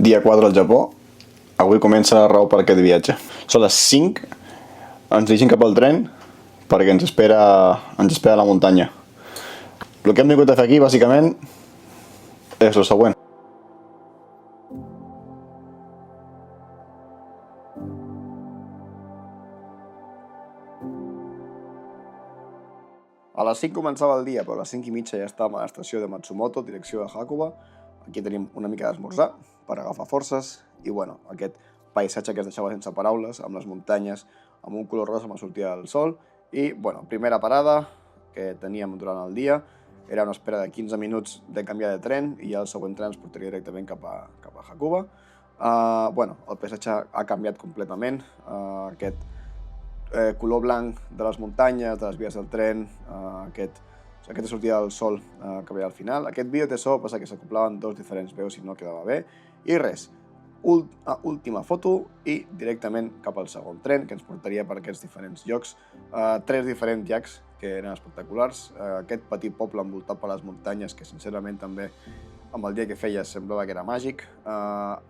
Dia 4 al Japó. Avui comença la raó per aquest viatge. Són les 5, ens dirigim cap al tren perquè ens espera a la muntanya. El que hem vingut a fer aquí, bàsicament, és el següent. A les 5 començava el dia, però a les 5 i mitja ja estàvem a l'estació de Matsumoto, direcció a Hakuba. Aquí tenim una mica d'esmorzar per agafar forces i, bueno, aquest paisatge que es deixava sense paraules, amb les muntanyes, amb un color rosa amb la sortida del sol. I, bueno, primera parada que teníem durant el dia era una espera de 15 minuts de canviar de tren i ja el següent tren ens portaria directament cap a Hakuba. Bueno, el paisatge ha canviat completament. Aquest color blanc de les muntanyes, de les vies del tren, aquesta sortida del sol que veia al final. Aquest vídeo té so, passa que s'acoplaven dos diferents veus i no quedava bé. I res, última foto i directament cap al segon tren que ens portaria per aquests diferents llocs. Tres diferents llacs que eren espectaculars. Aquest petit poble envoltat per les muntanyes que sincerament també amb el dia que feia semblava que era màgic.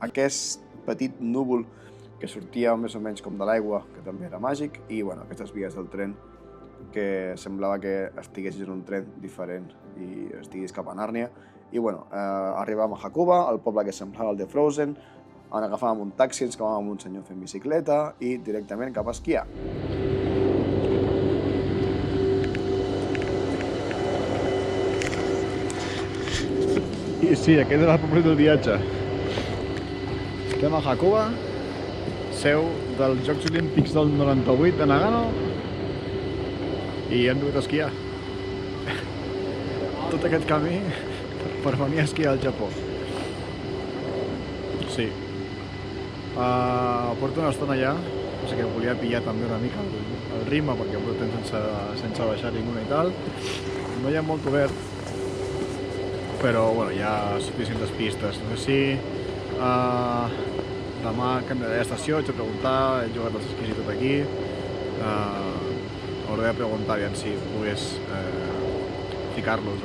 Aquest petit núvol que sortia més o menys com de l'aigua, que també era màgic, i bueno, aquestes vies del tren que semblava que estiguessis en un tren diferent i estiguis cap a Nàrnia. I bueno, arribàvem a Hakuba, el poble que semblava el de Frozen, agafàvem un taxi, ens acabàvem amb un senyor fent bicicleta i directament cap a esquiar. I sí, aquest era el propòsit del viatge. Estem a Hakuba, seu dels Jocs Olímpics del 98 de Nagano, i hem vingut a esquiar. Tot aquest camí per venir a esquiar al Japó. Sí. Porto una estona allà, o sigui que volia pillar també una mica el ritme perquè porto temps sense baixar ninguna i tal. No hi ha molt obert, però bueno, hi ha suficients pistes. No sé si demà canviaré d'estació, haig de preguntar, he jugat els esquís i tot aquí. Hauré de preguntar si pogués ficar-los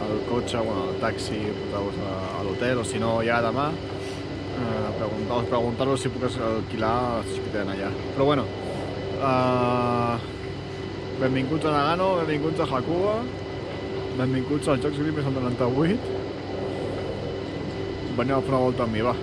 al cotxe, al taxi, portar-los a l'hotel, o si no ja demà preguntar-los si puc alquilar les que tenen allà. Però bueno, benvinguts a Nagano, benvinguts a Hakuba, benvinguts als Jocs Olímpics del 98. Veniu a fer una volta amb mi, va.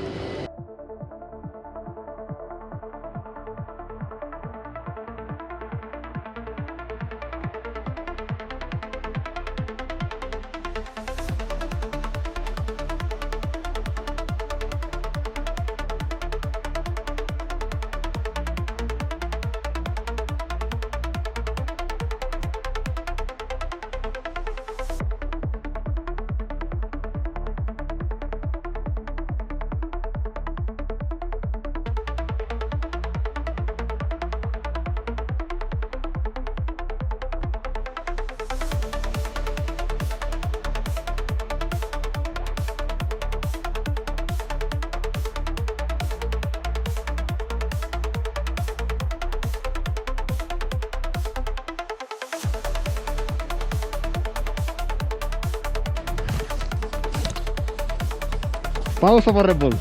Pausa per Red Bull.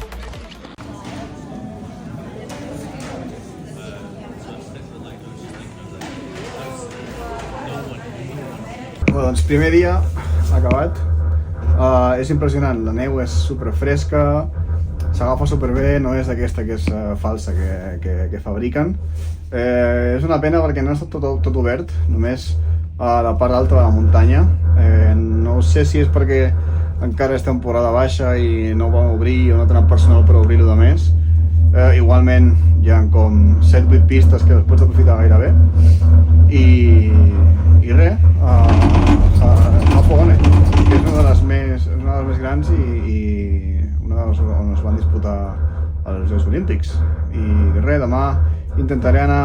Doncs primer dia acabat. És impressionant, la neu és super fresca, s'agafa superbé, no és aquesta que és falsa que fabriquen. És una pena perquè no està tot obert, només a la part alta de la muntanya. No sé si és perquè encara és temporada baixa i no ho vam obrir o no tenen personal per obrir-ho de més. Igualment hi ha com 7-8 pistes que les pots aprofitar gairebé. I res, Hapogone, que és una de les més grans i una de les on es van disputar els Jocs Olímpics. I res, demà intentaré anar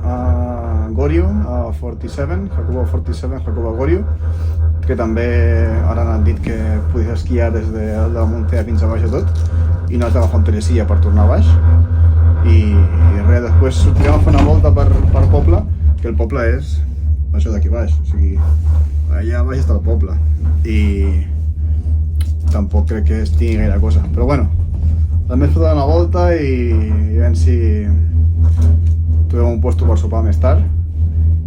a Goryu, a 47, Hakuba 47, Hakuba Goryu, que també ara han dit que podies esquiar des de la muntanya fins a baix a tot i no has d'agafar un telesilla per tornar a baix. I res, després sortirem a fer una volta per poble, que el poble és això d'aquí baix, o sigui, allà baix està el poble. I tampoc crec que estigui gaire cosa. Però bueno, també es pot donar una volta i veiem si trobem un puesto per sopar més tard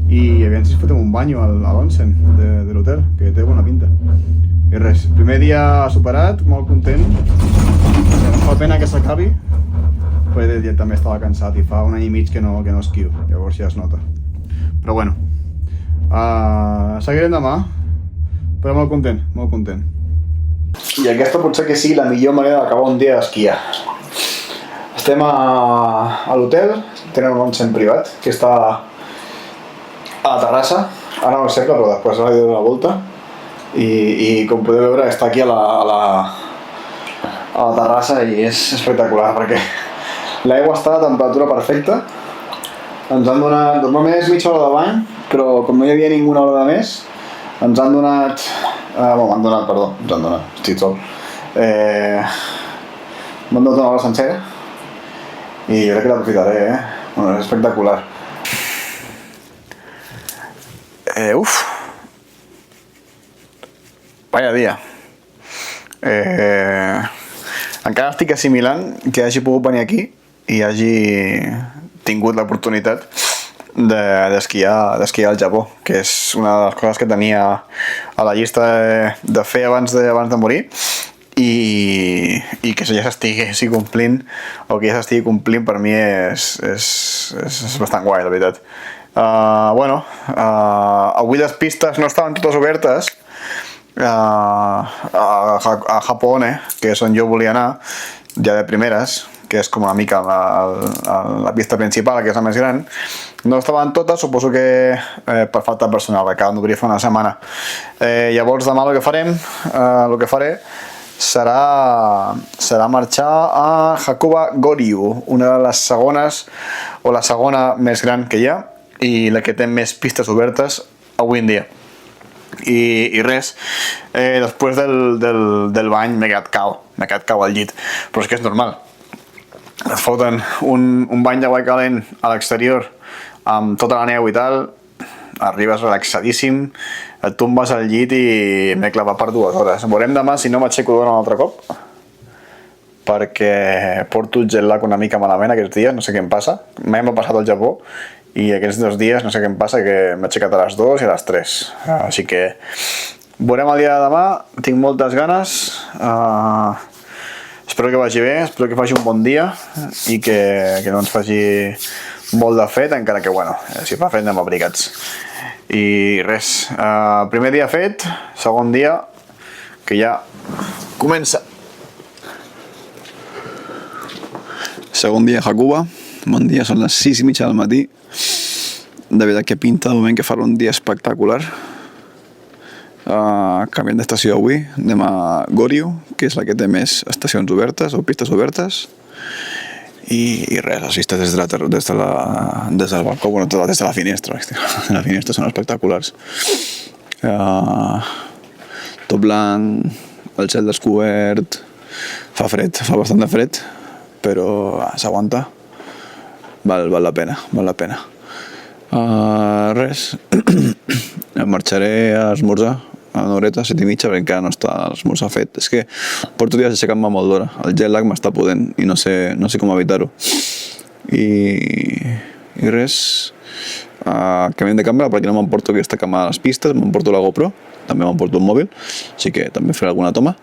i veiem si fotem un banyo a l'onsen de l'hotel, que té bona pinta. I res, primer dia superat, molt content. Em fa pena que s'acabi, però ja també estava cansat i fa un any i mig que no esquio, llavors ja es nota. Però bueno, seguirem demà, però molt content, molt content. I aquesta potser que sigui la millor manera d'acabar un dia d'esquiar. Estem a l'hotel, tenen un onsen privat que està a la terrassa, ara no ho sé, però després ara li dono una volta i com podeu veure està aquí a la terrassa i és espectacular perquè l'aigua està a temperatura perfecta. Ens han donat, normalment és mitja hora de bany, però com no hi havia ninguna hora de més, ens han donat, estic sol. M'han donat una hora sencera i jo crec que l'aprofitaré, Bueno, és espectacular. Vaya dia. Encara estic assimilant que hagi pogut venir aquí i hagi tingut l'oportunitat d'esquiar al Japó, que és una de les coses que tenia a la llista de fer abans de morir i que ja s'estigui complint o que ja s'estigui complint per mi és bastant guai, la veritat. Avui les pistes no estaven totes obertes a Japone, que és on jo volia anar, ja de primeres, que és com una mica la pista principal, que és la més gran. No estaven totes, suposo que per falta de personal, que acaben d'obrir fa una setmana. Llavors demà el que faré serà marxar a Hakuba Goryu, una de les segones, o la segona més gran que hi ha, i la que té més pistes obertes avui en dia. I res, després del bany m'he quedat cau al llit, però és que és normal. Et foten un bany d'aigua calent a l'exterior amb tota la neu i tal, arribes relaxadíssim, et tombes al llit i m'he clavat per 2 hores. Veurem demà si no m'aixeco d'hora un altre cop, perquè porto el jet lag una mica malament aquests dies, no sé què em passa. Mai m'ha passat al Japó i aquests 2 dies no sé què em passa, que m'he aixecat a les 2 i a les 3. Així que veurem el dia de demà, tinc moltes ganes. Espero que vagi bé, espero que faci un bon dia i que no ens faci molt de fred, encara que, bueno, si fa fred anem abrigats. I res, primer dia fet, segon dia, que ja comença. Segon dia a Hakuba, bon dia, són les 6:30 del matí. De veritat que pinta el moment que farà un dia espectacular. Canviem d'estació avui, anem a Goryu, que és la que té més estacions obertes o pistes obertes, i res, les vistes des del balcó, bueno, des de la finestra. Les finestres són espectaculars. Tot blanc, el cel descobert, fa fred, fa bastant de fred, però s'aguanta, val la pena. Res, marxaré a esmorzar a una horeta, 7:30, perquè encara no està l'esmorzar fet. És que porto dies aixecant-me molt d'hora, el jet lag m'està podent i no sé com evitar-ho. I res, canviem de càmera perquè no m'emporto aquesta càmera a les pistes, m'emporto la GoPro, també m'emporto un mòbil, així que també faré alguna toma.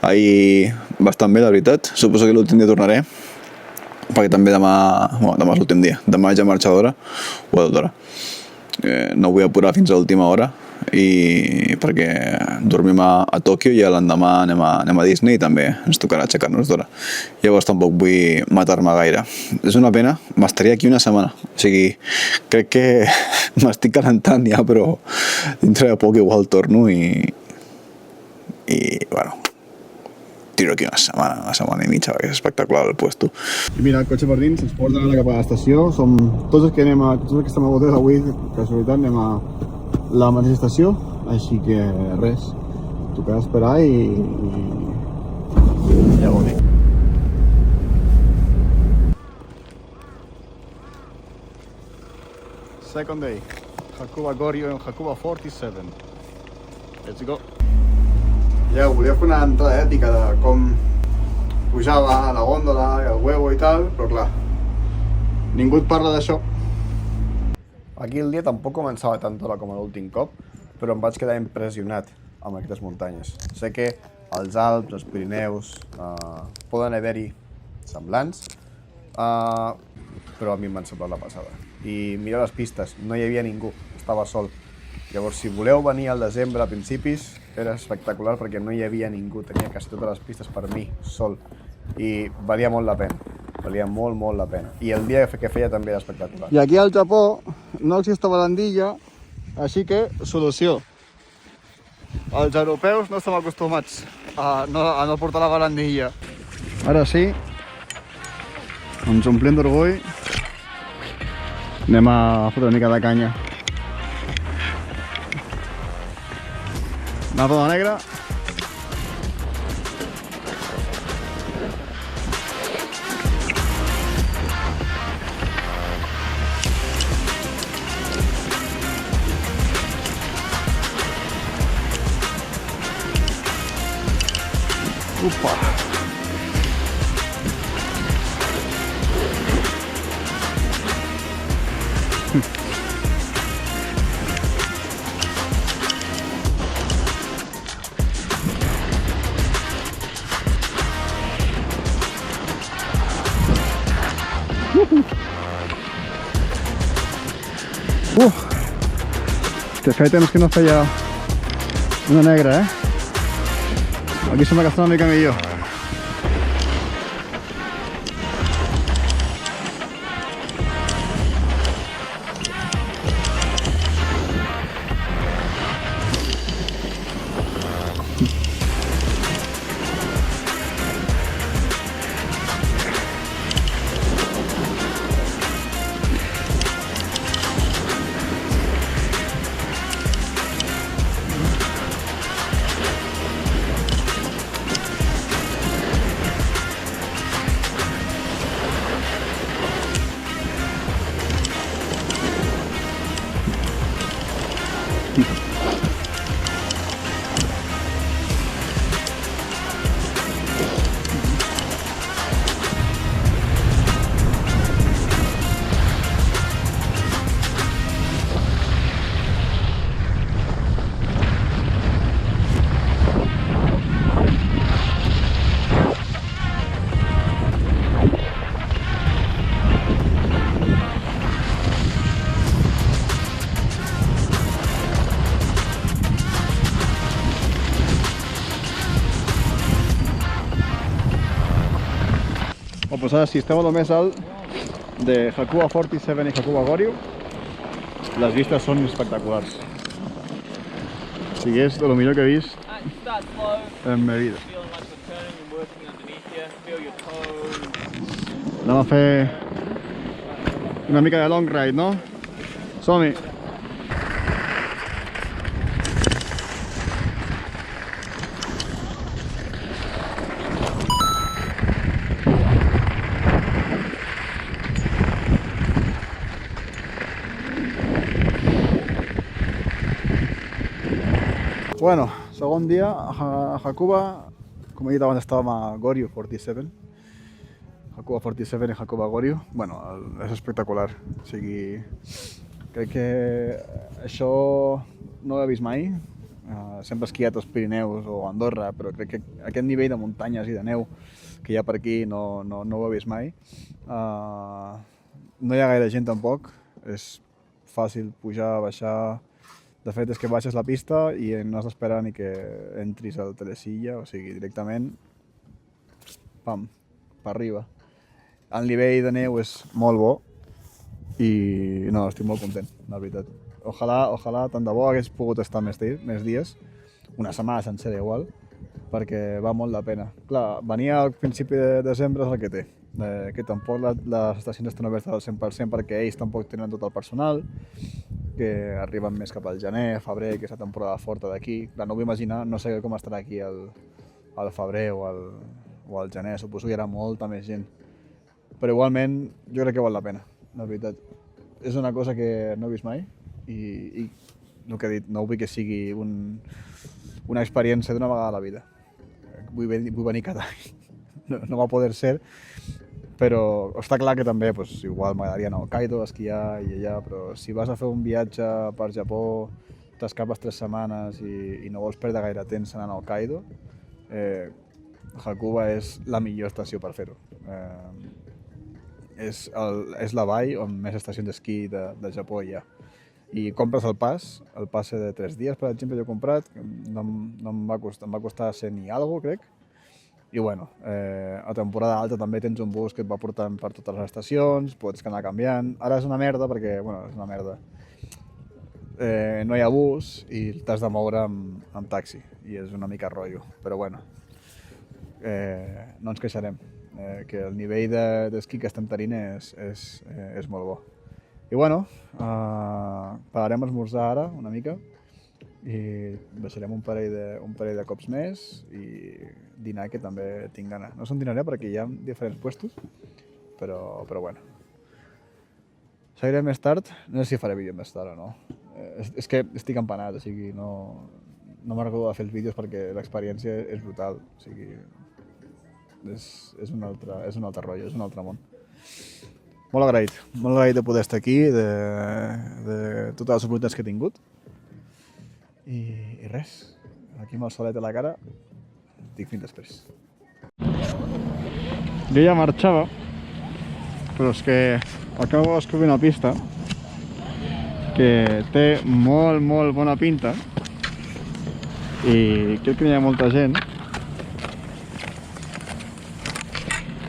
Ahir bastant bé, la veritat, suposo que l'últim dia tornaré, perquè també demà és l'últim dia, demà ja marxa d'hora o a d'hora. No vull apurar fins a l'última hora perquè dormim a Tòquio i l'endemà anem a Disney i també ens tocarà aixecar-nos d'hora. Llavors tampoc vull matar-me gaire. És una pena, m'estaria aquí una setmana. O sigui, crec que m'estic calentant ja, però dintre de poc igual torno i bueno, tiro aquí una setmana i mitja, perquè és espectacular el puesto. I mira, el cotxe per dins ens porta ara cap a l'estació. Som tots els que estem a Botés avui, casualitat, anem a la mateixa estació, així que res, tocarà esperar i ja ho dic. Second day, Hakuba Goryu and Hakuba 47. Let's go. Ja volia fer una entrada èpica de com pujava la gòndola i el huevo i tal, però clar, ningú et parla d'això. Aquí el dia tampoc començava tant d'hora com l'últim cop, però em vaig quedar impressionat amb aquestes muntanyes. Sé que els Alps, els Pirineus, poden haver-hi semblants, però a mi em van semblar la passada. I mireu les pistes, no hi havia ningú, estava sol. Llavors, si voleu venir al desembre a principis, era espectacular perquè no hi havia ningú, tenia quasi totes les pistes per mi, sol. I valia molt la pena, valia molt la pena. I el dia que feia també era espectacular. I aquí al Japó no existe barandilla, així que solució. Els europeus no estem acostumats a no portar la barandilla. Ara sí, ens omplim d'orgull, anem a fotre una mica de canya. Una roda negra. Upa. Feia temps que no feia una negra, Aquí sembla que està una mica millor. Pues ara sí, estem a lo més alt de Hakuba 47 i Hakuba Goryu. Les vistes són espectaculars. O sigui, és de lo millor que he vist en ma vida. Anem a fer una mica de long ride, no? Som-hi! Bueno, segon dia a Hakuba, com he dit abans estàvem a Goryu 47, Hakuba 47 i Hakuba Goryu, bueno, és espectacular, o sigui, crec que això no ho he vist mai, sempre he esquiat als Pirineus o a Andorra, però crec que aquest nivell de muntanyes i de neu que hi ha per aquí no ho he vist mai, no hi ha gaire gent tampoc, és fàcil pujar, baixar. De fet, és que baixes la pista i no has d'esperar ni que entris al telesilla, o sigui, directament, pam, per arriba. El nivell de neu és molt bo i no, estic molt content, la veritat. Ojalà, tant de bo hagués pogut estar més dies, una setmana sencera igual, perquè va molt la pena. Clar, venir al principi de desembre és el que té, que tampoc les estacions estan obertes al 100% perquè ells tampoc tenen tot el personal, que arriben més cap al gener, febrer, que és la temporada forta d'aquí. Clar, no vull imaginar, no sé com estarà aquí al febrer o al gener, suposo que hi haurà molta més gent. Però igualment jo crec que val la pena, la veritat. És una cosa que no he vist mai i el que he dit, no vull que sigui un una experiència d'una vegada a la vida. Vull venir cada any. No va poder ser, però està clar que també igual m'agradaria anar a Hokkaido, esquiar i allà, però si vas a fer un viatge per Japó, t'escapes 3 setmanes i no vols perdre gaire temps anant a Hokkaido, Hakuba és la millor estació per fer-ho. És la vall on més estacions d'esquí de Japó hi ha. I compres el passe de 3 dies, per exemple, jo he comprat, no em va costar 100 i alguna cosa, crec. I bueno, a temporada alta també tens un bus que et va portant per totes les estacions, pots anar canviant. Ara és una merda perquè, és una merda. No hi ha bus i t'has de moure amb taxi i és una mica rotllo, però bueno, no ens queixarem, que el nivell d'esquí que estem tenint és molt bo. I bueno, pararem a esmorzar ara una mica i baixarem un parell de cops més i dinar, que també tinc gana. No se'n dinaré perquè hi ha diferents puestos, però bueno. Seguiré més tard, no sé si faré vídeo més tard o no. És que estic empanat, o sigui, no m'agrada fer els vídeos perquè l'experiència és brutal, o sigui, és un altre rotllo, és un altre món. Molt agraït de poder estar aquí, de totes les oportunitats que he tingut. I res, aquí amb el solet a la cara, dic fins després. Jo ja marxava, però és que acabo de descobrir una pista que té molt bona pinta i crec que hi ha molta gent.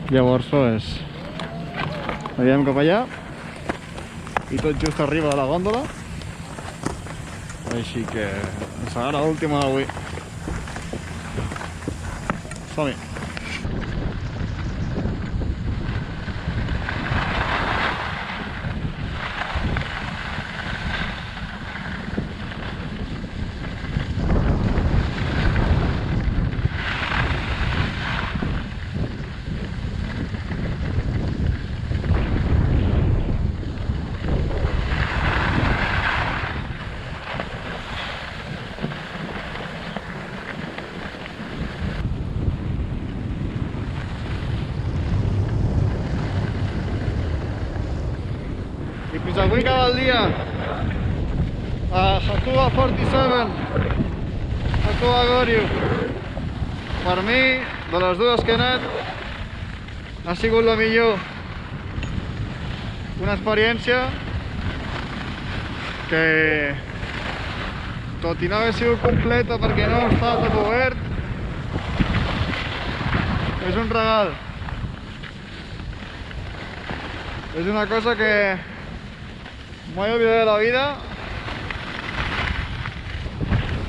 Llavors, anirem cap allà i tot just arriba de la gòndola. Així que serà l'última d'avui. Som-hi! I fins avui acaba el dia a Hakuba 47, Hakuba Goryu. Per mi, de les dues que he anat, ha sigut la millor. Una experiència que, tot i no haver sigut completa perquè no està tot obert, és un regal. És una cosa que mai oblidaré de la vida.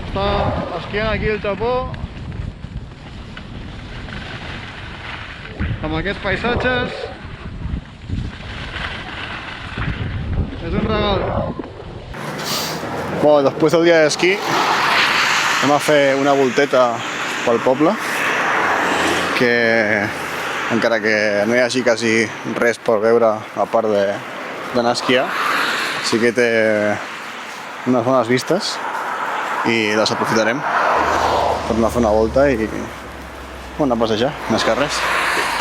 Estar esquiant aquí al Japó amb aquests paisatges és un regal. Bueno, després del dia d'esquí anem a fer una volteta pel poble, que encara que no hi hagi quasi res per veure a part d'anar a esquiar, sí que té unes bones vistes i les aprofitarem per anar a fer una volta i anar a passejar, més que res.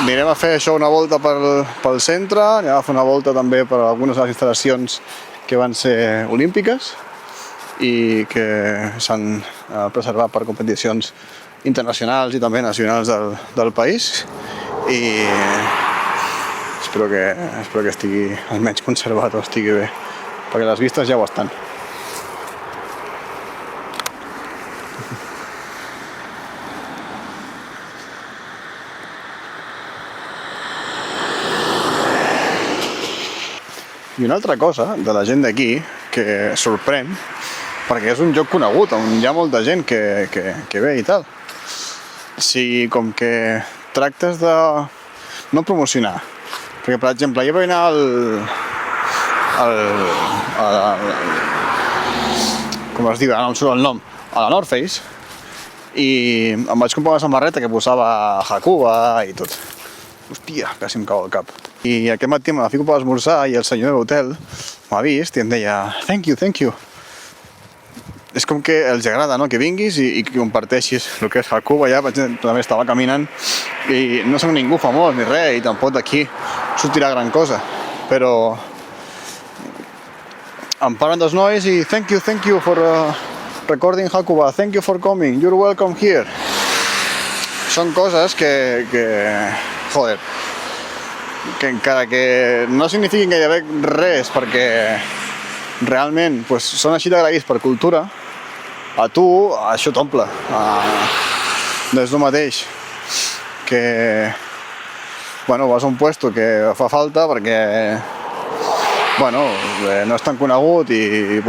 Anirem a fer això, una volta pel centre, anem a fer una volta també per algunes de les instal·lacions que van ser olímpiques i que s'han preservat per competicions internacionals i també nacionals del país, i espero que estigui almenys conservat o estigui bé, perquè les vistes ja ho estan. I una altra cosa de la gent d'aquí que sorprèn, perquè és un lloc conegut, on hi ha molta gent que ve i tal. Si com que tractes de no promocionar, perquè per exemple jo vaig anar com es diu, ara no em surt el nom, a la North Face, i em vaig comprar una samarreta que posava Hakuba i tot. Hòstia, quasi em cau al cap. I aquest matí me la fico per esmorzar i el senyor de l'hotel m'ha vist i em deia thank you. és com que els agrada, no?, que vinguis i que comparteixis el que és Hakuba. Ja també estava caminant i no soc ningú famós ni res, i tampoc d'aquí sortirà gran cosa, però em parlen dels nois i thank you for recording Hakuba, thank you for coming, you're welcome here. Són coses que joder, que encara que no signifiquin gairebé res, perquè realment pues, són així d'agraïts per cultura, a tu això t'omple. No és el mateix que bueno, vas a un puesto que fa falta perquè bueno, no és tan conegut i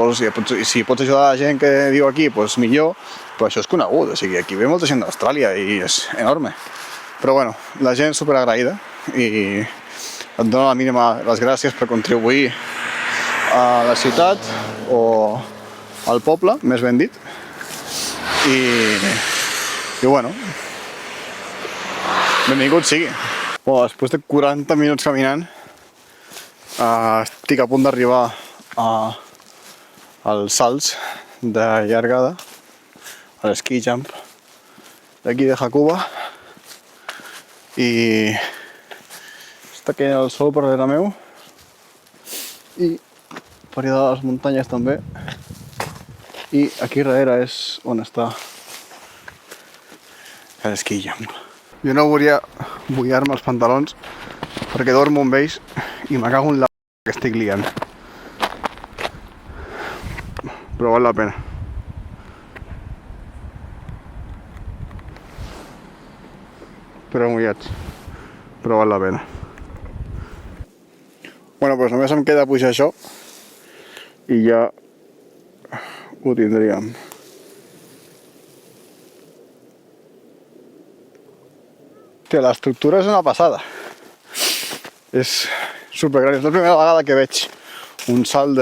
si pots ajudar la gent que viu aquí, pues millor, però això és conegut, o sigui, aquí ve molta gent d'Austràlia i és enorme. Però bueno, la gent és superagraïda i et dona la mínima les gràcies per contribuir a la ciutat o al poble, més ben dit. I bueno, benvingut sigui. Bueno, després de 40 minuts caminant, estic a punt d'arribar als salts de llargada, a l'esquí jump d'aquí de Hakuba, i està caient el sol per darrere meu i per allà de les muntanyes també, i aquí darrere és on està l'esquí jump. Jo no volia mullar-me els pantalons perquè dormo amb ells i me cago en la que estic liant. Però val la pena. Però mullats. Però val la pena. Bueno, doncs només em queda pujar això i ja ho tindríem. Hòstia, l'estructura és una passada. És supergran. És la primera vegada que veig un salt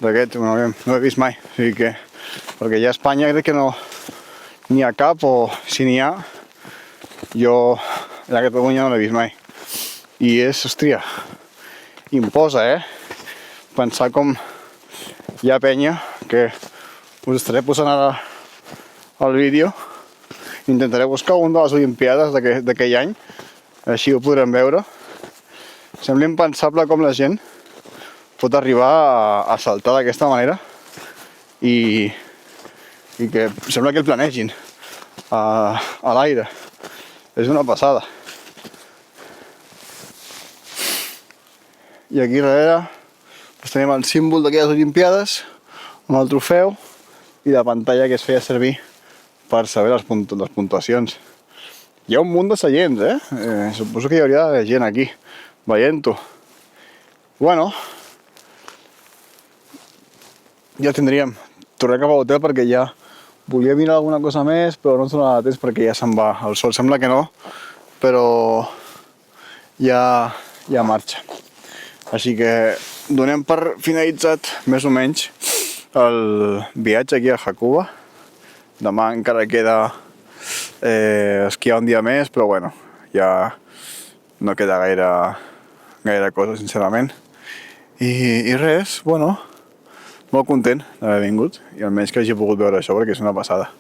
d'aquest. No he vist mai. O sigui que, perquè ja a Espanya crec que no n'hi ha cap, o si n'hi ha, jo a Catalunya no l'he vist mai. I és, hòstia, imposa, pensar com hi ha penya, que us estaré posant ara al vídeo. Intentaré buscar un de les Olimpiades d'aquell any, així ho podrem veure. Sembla impensable com la gent pot arribar a saltar d'aquesta manera i que sembla que el planegin a l'aire. És una passada. I aquí darrere tenim el símbol d'aquelles Olimpiades amb el trofeu i la pantalla que es feia servir per saber les puntuacions. Hi ha un munt de seients, suposo que hi hauria de gent aquí veient-ho. Bueno, ja tindríem. Tornem cap a l'hotel perquè ja volia mirar alguna cosa més, però no ens donava temps perquè ja se'n va el sol. Sembla que no, però ja marxa. Així que donem per finalitzat més o menys el viatge aquí a Hakuba. Demà encara queda esquiar un dia més, però bueno, ja no queda gaire cosa, sincerament. I res, bueno, molt content d'haver vingut i almenys que hagi pogut veure això perquè és una passada.